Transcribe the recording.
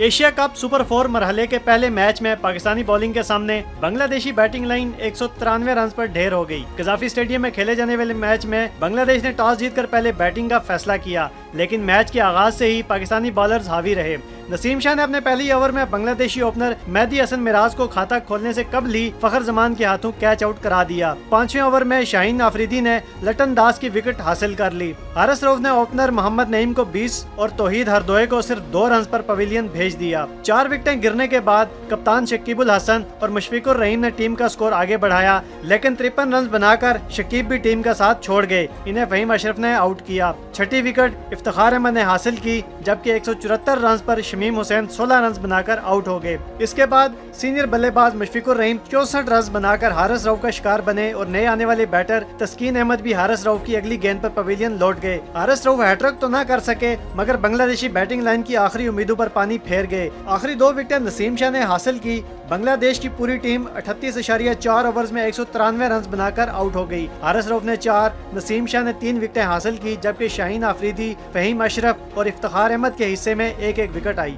Asia cup super 4 मरहले के पहले मैच में पाकिस्तानी बॉलिंग के सामने बांग्लादेशी बैटिंग लाइन 193 रन पर ढेर हो गई। कजाफी स्टेडियम में खेले जाने वाले मैच में बांग्लादेश ने टॉस जीतकर पहले बैटिंग का फैसला किया, लेकिन मैच के आगाज से ही पाकिस्तानी बॉलर्स हावी रहे। नसीम शाह ने अपने पहले ओवर में बांग्लादेशी ओपनर मेहदी हसन मिराज को खाता खोलने से कबल ही फखर जमान के हाथों कैच आउट करा दिया। 5वें ओवर में शाहीन आफरीदी ने लटन दास की विकेट हासिल कर ली। हारिस रऊफ ने ओपनर मोहम्मद नईम को 20 और तौहीद हरदोए को सिर्फ 2 रन पर पवेलियन भेज दिया। 4 विकेटें गिरने के बाद कप्तान शकीबुल हसन और मुशफिकुर रहीम ने टीम का स्कोर आगे बढ़ाया, लेकिन 53 रन बनाकर शकीब भी टीम का साथ छोड़ गए। इन्हें फहीम अशरफ ने आउट किया। 6ठी विकेट इफ्तिखार अहमद ने हासिल की, जबकि 174 रन पर शमीम हुसैन 16 रन बनाकर आउट हो गए। इसके बाद सीनियर बल्लेबाज मुशफिकुर रहीम 64 रन बनाकर हारिस रऊफ का शिकार बने और नए आने वाले बैटर तस्कीन अहमद भी हारिस रऊफ की अगली गेंद पर पवेलियन लौट गए। हारिस रऊफ हैट्रिक तो न कर सके, मगर बांग्लादेशी बैटिंग लाइन की आखिरी उम्मीदों पर पानी फेर गए। आखिरी 2 विकेटें नसीम शाह ने हासिल की। बांग्लादेश की पूरी टीम 38.4 ओवर्स में 193 रन बनाकर आउट हो गई। हारिस रऊफ ने 4, नसीम शाह ने 3 विकेटें हासिल की, जबकि शाहीन आफरीदी, फहीम अशरफ और इफ्तिखार अहमद के हिस्से में एक एक विकेट आई।